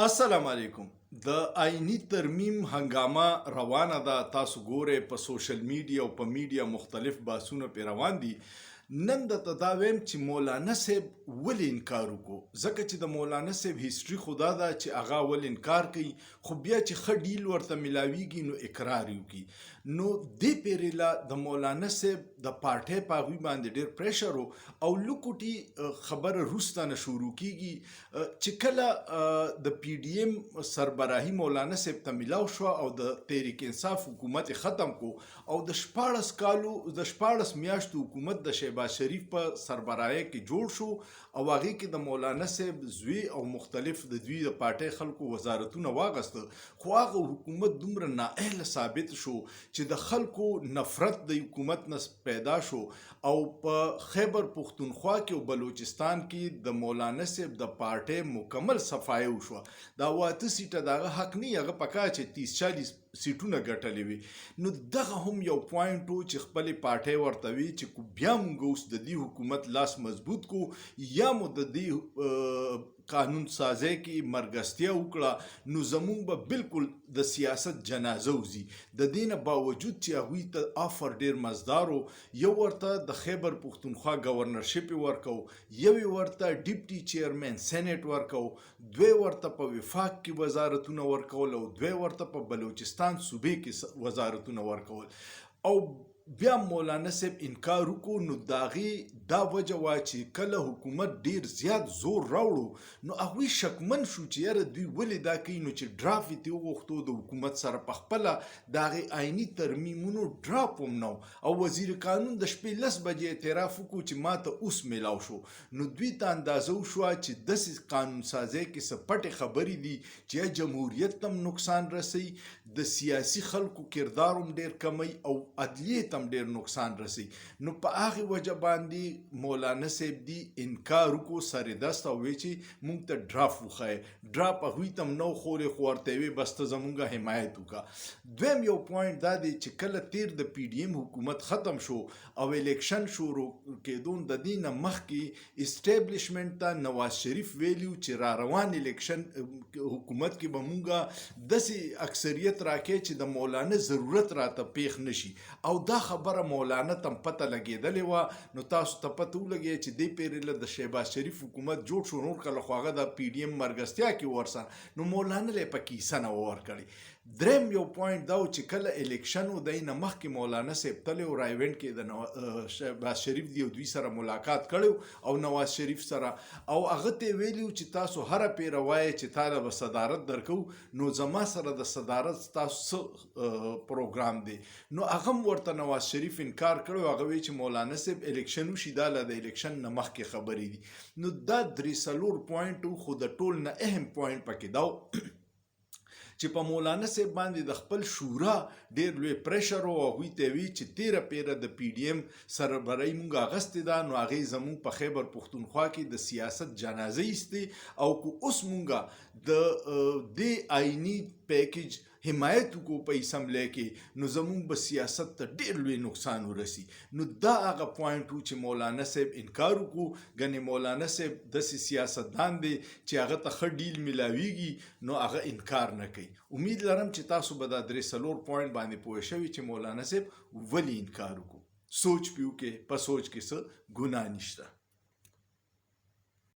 السلام علیکم. د آئینی ترمیم هنګامه روانه ده. تاسو ګورئ په سوشل میډیا او په میډیا مختلف بحثونه پې روان دي. نن درته دا وایم چې مولانا صاحب ولې انکار وکړو، ځکه چې د مولانا صاحب هیسټري خو دا ده چې هغه ولې انکار کوي، خو بیا چې ښه ډیل ورته میلاویږي نو اقرار یې وکړي. نو دې پیرې د مولانا صاحب د پارټۍ په هغوی باندې ډېر پریشر او لوکوټي خبره وروسته نه شروع کیږي چې کله د پی ډي ایم سربراهي مولانا صاحب ته میلاو شوه او د تحریک انصاف حکومت ختم کو او د 14 میاشتو حکومت د شهباز شریف په سربراهۍ کې جوړ شو او هغې کې د مولانا صاحب زوی او مختلف د دوی د پارټۍ خلکو وزارتونه واغسته، خو هغه حکومت دومره نااهله ثابت شو چې د خلکو نفرت د حکومت نه پیدا شو او په خیبر پختونخوا کې او بلوچستان کې د مولانا صاحب د پارټۍ مکمل صفایي وشوه. دا 8 سیټه د هغه حق نه هغه پکار چې 30-40 سیټونه ګټلې وي. نو دغه هم یو پوینټ و چې خپلې پارټۍ ورته وي چې بیا موږ اوس د دې حکومت لاس مضبوط کو یا مو د دې قانون سازۍ کې مرګستیا وکړه نو زمونږ به بالکل د سیاست جنازه وځي. د دې نه باوجود چې هغوی ته آفر ډېر مزدار و، یو ورته د خیبر پختونخوا گورنرشپ ورکو، یو ورته ډیپټي چیرمن سینیټ ورکو، دوی ورته په وفاق کې وزارتونه ورکول او دوی ورته په بلوچستان صوبې کې وزارتونه ورکول. او بیا مولانا صاحب انکار وکړو. نو د هغې دا وجه وه چې کله حکومت ډیر زیات زور راوړو نو هغوی شکمن شو چې یاره دوی ولې دا کوي، نو چې ډراپ یې ترې وغوښتو د حکومت سره په خپله د هغې آئیني ترمیمونو ډراپ هم نه او وزیر قانون د شپې 10 بجې اعتراف وکړو چې ما ته اوس میلاو شو. نو دوی ته اندازه وشوه چې داسې قانون سازۍ کې څه پټې خبرې دي چې یا جمهوریت ته هم نقصان رسوي، د سیاسي خلکو کردار هم ډېر کمی او عدلیې ته هم ډېر نقصان رسوي. نو په هغې وجه باندې مولانا صاحب دی انکار وکړو سر دست او وی چې موږ ته ډراپ وښایه. ډراپ هغوی ته هم نه وښورې خو ورته یې وې بس ته زموږ حمایت وکړه. دویم یو پوینټ دا دی چې کله تیر د پی ډي ایم حکومت ختم شو او الیکشن شروع کېدو د دې نه مخکې اسټیبلیشمنټ ته نواز شریف ویلي چې را روان الیکشن حکومت کې به موږ داسې اکثریت راکې چې د مولانا ضرورت راته پیښ نشي او دا خبره مولانا ته پته لګېدلې وه. نو تاسو ته پته ولګېږي چې دې پیرې د شهباز شریف حکومت جوړ شو، نور کله خو هغه د پی ډي ایم مرګستیا کې ورسره نو مولانا له یې په کیسه نه ورکړی. دریم یو پوینټ دا و چې کله الیکشن و دی نه مخکې مولانا صاحب تللی و رایونډ کې د شهباز شریف دی او دوی سره ملاقات کړی او نواز شریف سره او هغه ته یې ویلي چې تاسو هره پیره وایئ چې تاله به صدارت درکو نو زما سره د صدارت ستاسو څه پروګرام دی. نو هغه هم ورته نواز شریف انکار کړی، هغه وی چې مولانا صاحب الیکشن وشي دا له د الیکشن نه مخکې خبرې دي. نو دا 3-4 پوینټ خو د ټول نه اهم پوینټ پکې دا چې په مولانا صاحب باندې د خپل شورا ډېر لوی پریشر و. هغوی ته وی چې 13 پیره د پی ډي ایم سربراهي مونږ اغستې ده نو هغې زمونږ په خیبر پختونخوا کې د سیاست جنازه ایستې او که اوس مونږ د دې آئیني پیکیج حمایت وکړو په اسمبلی کې نو زمونږ به سیاست ته ډېر لوی نقصان ورسي. نو دا هغه پوینټ و چې مولانا صاحب انکار وکړو. ګنې مولانا صاحب داسې سیاستدان دی چې هغه ته ښه ډیل میلاویږي نو هغه انکار نه کوي. امید لرم چې تاسو به دا 3-4 پوینټ باندې پوه شوي چې مولانا صاحب ولې انکار وکړو. سوچ پې وکړئ، په سوچ کې څه ګناه نشته.